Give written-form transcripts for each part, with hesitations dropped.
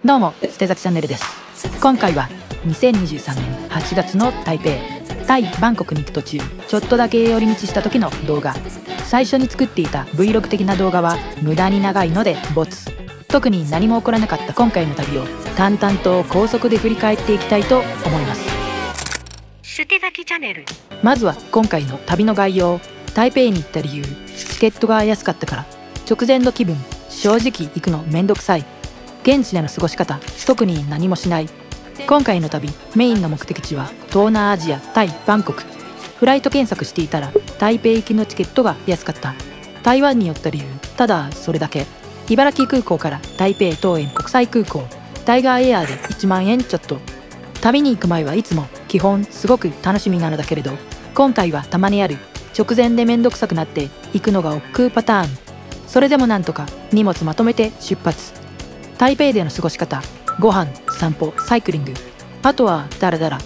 どうも、捨て崎チャンネルです。今回は2023年8月の台北、タイ・バンコクに行く途中、ちょっとだけ寄り道した時の動画。最初に作っていた Vlog 的な動画は無駄に長いのでボツ。特に何も起こらなかった今回の旅を淡々と高速で振り返っていきたいと思います。捨て崎チャンネル。まずは今回の旅の概要。台北に行った理由、チケットが安かったから。直前の気分、正直行くのめんどくさい。現地での過ごし方、特に何もしない。今回の旅、メインの目的地は東南アジア、タイ・バンコク。フライト検索していたら台北行きのチケットが安かった。台湾に寄った理由、ただそれだけ。茨城空港から台北桃園国際空港、タイガーエアーで1万円ちょっと。旅に行く前はいつも基本すごく楽しみなのだけれど、今回はたまにある直前でめんどくさくなって行くのが億劫パターン。それでもなんとか荷物まとめて出発。台北での過ごし方、ご飯、散歩、サイクリング、あとはダラダラ。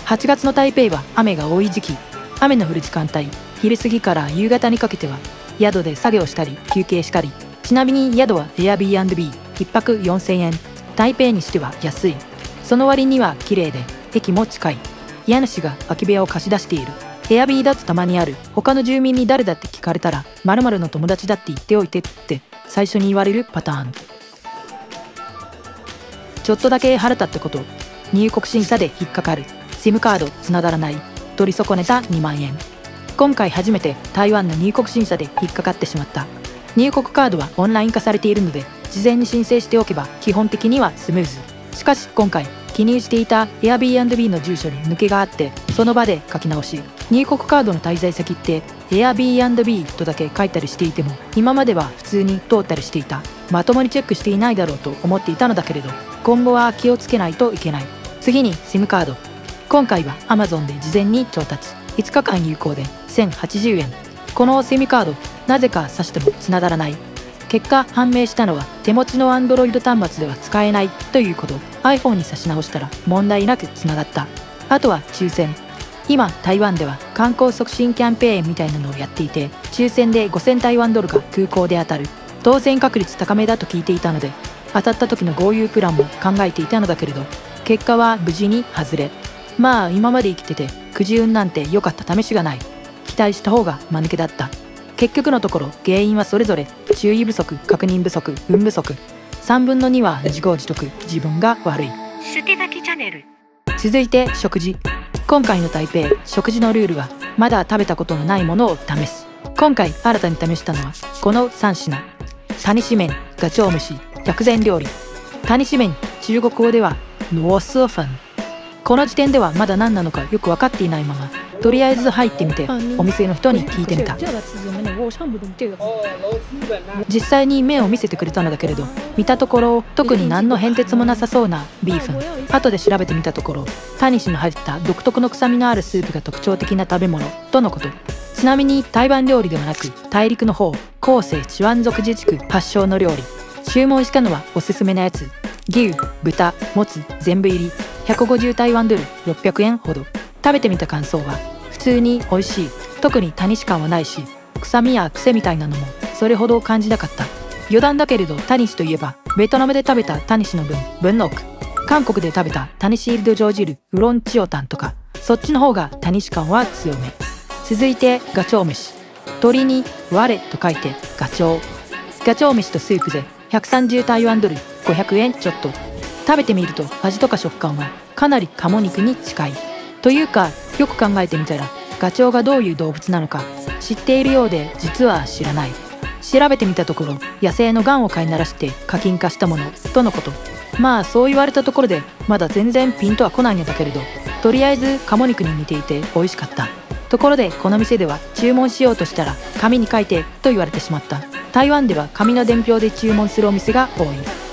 8月の台北は雨が多い時期。雨の降る時間帯、昼過ぎから夕方にかけては宿で作業したり休憩したり。ちなみに宿は Airbnb、1泊4000円。台北にしては安い。その割には綺麗で駅も近い。家主が空き部屋を貸し出している。エアビーだとたまにある。他の住民に誰だって聞かれたら〇〇の友達だって言っておいてって最初に言われるパターン。ちょっとだけ腹立ったこと。入国審査で引っかかる。SIM カードつながらない。取り損ねた2万円。今回初めて台湾の入国審査で引っかかってしまった。入国カードはオンライン化されているので事前に申請しておけば基本的にはスムーズ。しかし今回記入していた Airbnb の住所に抜けがあってその場で書き直し。入国カードの滞在先って Airbnb とだけ書いたりしていても今までは普通に通ったりしていた。まともにチェックしていないだろうと思っていたのだけれど、今後は気をつけないといけない。次に SIM カード。今回は Amazon で事前に調達。5日間有効で1080円。この SIM カードなぜか挿してもつながらない。結果判明したのは手持ちの Android 端末では使えないということ。 iPhone に挿し直したら問題なくつながった。あとは抽選。今台湾では観光促進キャンペーンみたいなのをやっていて、抽選で5000台湾ドルが空港で当たる。当選確率高めだと聞いていたので当たった時の豪遊プランも考えていたのだけれど、結果は無事に外れ。まあ今まで生きててくじ運なんて良かった試しがない。期待した方が間抜けだった。結局のところ原因はそれぞれ注意不足、確認不足、運不足。3分の2は自業自得、自分が悪い。捨て崎チャンネル。続いて食事。今回の台北、食事のルールはまだ食べたことのないものを試す。今回新たに試したのはこの3品。タニシ麺、ガチョウ蒸し、薬膳料理。タニシ麺、中国語ではノースーファン。この時点ではまだ何なのかよく分かっていないままとりあえず入ってみてお店の人に聞いてみた。実際に麺を見せてくれたのだけれど、見たところ特に何の変哲もなさそうなビーフン。後で調べてみたところタニシの入った独特の臭みのあるスープが特徴的な食べ物とのこと。ちなみに台湾料理ではなく大陸の方、広西チワン族自治区発祥の料理。注文したのはおすすめなやつ。牛、豚、もつ全部入り150台湾ドル600円ほど。食べてみた感想は普通に美味しい。特にタニシ感はないし臭みや癖みたいなのもそれほど感じなかった。余談だけれどタニシといえばベトナムで食べたタニシの分の奥、韓国で食べたタニシールドジョージルウロンチオタンとかそっちの方がタニシ感は強め。続いてガチョウ飯。鳥に我と書いてガチョウ。ガチョウ飯とスープで130台湾ドル500円ちょっと。食べてみると味とか食感はかなり鴨肉に近い。というかよく考えてみたらガチョウがどういう動物なのか知っているようで実は知らない。調べてみたところ野生のガンを飼いならして課金化したものとのこと。まあそう言われたところでまだ全然ピンとは来ないんだけれど、とりあえず鴨肉に似ていて美味しかった。ところでこの店では注文しようとしたら紙に書いてと言われてしまった。台湾では紙の伝票で注文するお店が多い。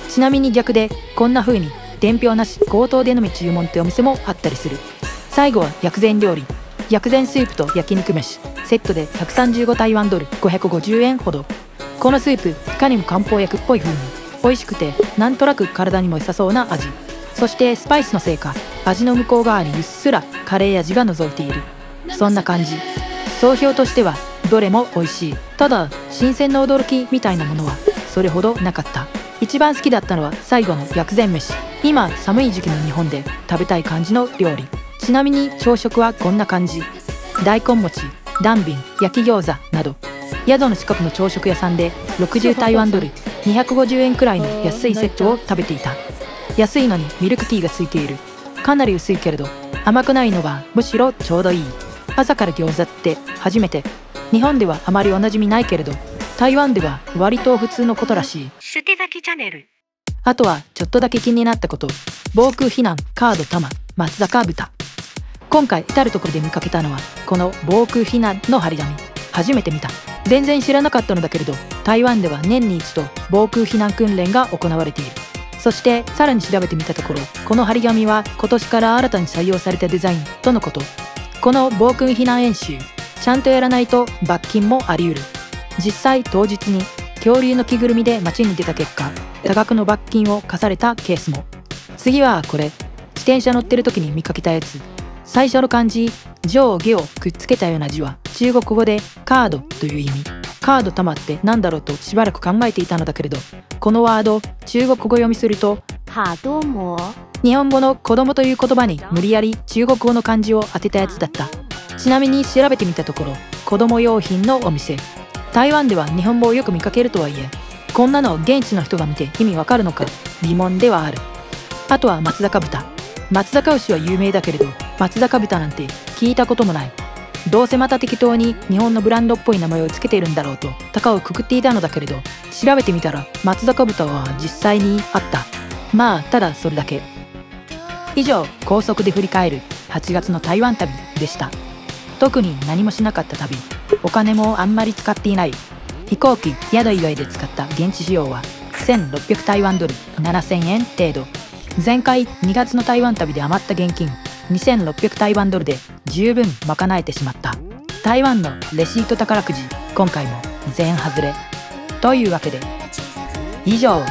ちなみに逆でこんな風に伝票なし口頭でのみ注文ってお店もあったりする。最後は薬膳料理。薬膳スープと焼肉飯セットで135台湾ドル550円ほど。このスープいかにも漢方薬っぽい風に美味しくてなんとなく体にも良さそうな味。そしてスパイスのせいか味の向こう側にうっすらカレー味が覗いている。そんな感じ。総評としてはどれも美味しい。ただ新鮮な驚きみたいなものはそれほどなかった。1一番好きだったのは最後の薬膳飯。今寒い時期の日本で食べたい感じの料理。ちなみに朝食はこんな感じ。大根餅、ダンビン、焼き餃子など。宿の近くの朝食屋さんで60台湾ドル、250円くらいの安いセットを食べていた。安いのにミルクティーがついている。かなり薄いけれど甘くないのはむしろちょうどいい。朝から餃子って初めて。日本ではあまりおなじみないけれど台湾では割と普通のことらしい。捨て崎チャンネル。あとはちょっとだけ気になったこと。防空避難カード玉松坂豚。今回至る所で見かけたのはこの防空避難の張り紙。初めて見た。全然知らなかったのだけれど台湾では年に一度防空避難訓練が行われている。そしてさらに調べてみたところこの張り紙は今年から新たに採用されたデザインとのこと。この防空避難演習ちゃんとやらないと罰金もあり得る。実際当日に恐竜の着ぐるみで街に出た結果多額の罰金を課されたケースも。次はこれ。自転車乗ってる時に見かけたやつ。最初の漢字上下をくっつけたような字は中国語でカードという意味。カード玉って何だろうとしばらく考えていたのだけれどこのワード中国語読みすると卡多摩。日本語の子供という言葉に無理やり中国語の漢字を当てたやつだった。ちなみに調べてみたところ子供用品のお店。台湾では日本語をよく見かけるとはいえこんなの現地の人が見て意味わかるのか疑問ではある。あとは松坂豚。松坂牛は有名だけれど松坂豚なんて聞いたこともない。どうせまた適当に日本のブランドっぽい名前をつけているんだろうと高をくくっていたのだけれど調べてみたら松坂豚は実際にあった。まあただそれだけ。以上高速で振り返る8月の台湾旅でした。特に何もしなかった旅。お金もあんまり使っていない。飛行機宿以外で使った現地費用は1600台湾ドル7000円程度。前回2月の台湾旅で余った現金2600台湾ドルで十分賄えてしまった。台湾のレシート宝くじ今回も全外れというわけで以上